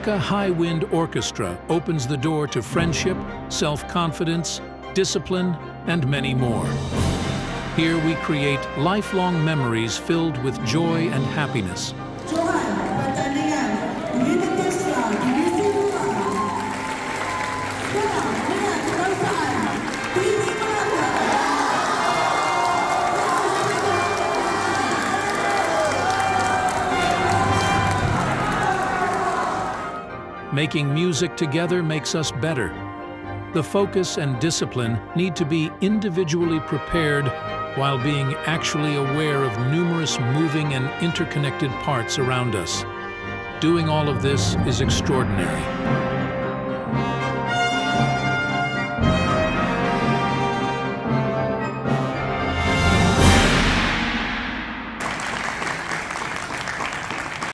Malacca High Wind Orchestra opens the door to friendship, self-confidence, discipline, and many more. Here we create lifelong memories filled with joy and happiness. Making music together makes us better. The focus and discipline need to be individually prepared while being actually aware of numerous moving and interconnected parts around us. Doing all of this is extraordinary.